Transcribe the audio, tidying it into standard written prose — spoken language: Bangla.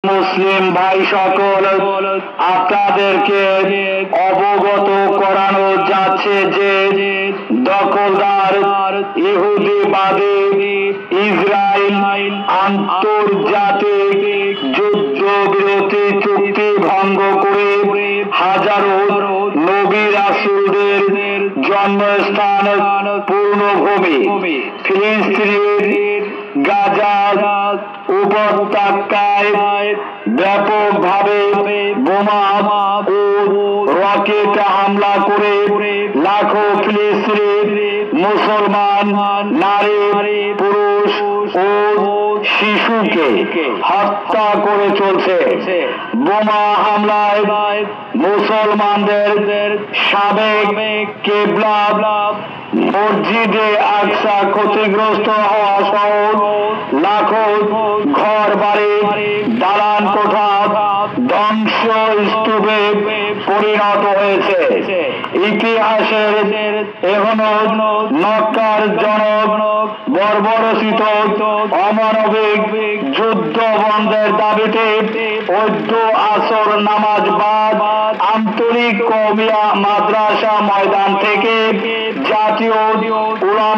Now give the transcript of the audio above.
মুসলিম ভাই সকল, আপনাদেরকে অবগত করানো যাচ্ছে যে দখলদার ইহুদিবাদী ইসরায়েল আন্তর্জাতিক যুদ্ধবিরতি চুক্তি ভঙ্গ করে হাজারো নবী রাসূলদের জন্মস্থান পূর্ণভূমি ফিলিস্তিনের গাজা উপত্যকায় ব্যাপকভাবে বোমা ও রকেট হামলা করে লাখো ফিলিস্তিনি মুসলমান নারী, পুরুষ ও শিশুকে হত্যা করে চলছে। বোমা হামলায় মুসলমানদের সাবেক কিবলা মসজিদে আকসা ক্ষতিগ্রস্ত হওয়া সহ লাখো ঘর বাড়ি, দালান কোঠা ধ্বংস স্তূপে পরিণত হয়েছে। ইতিহাসের এখনো নক্কারজনক বর্বরচিত অমানবিক যুদ্ধ বন্ধের দাবিতে ঐক্য আসর নামাজ বাদ আন্তরিক কওমিয়া মাদ্রাসা ময়দান থেকে জাতীয় উলামা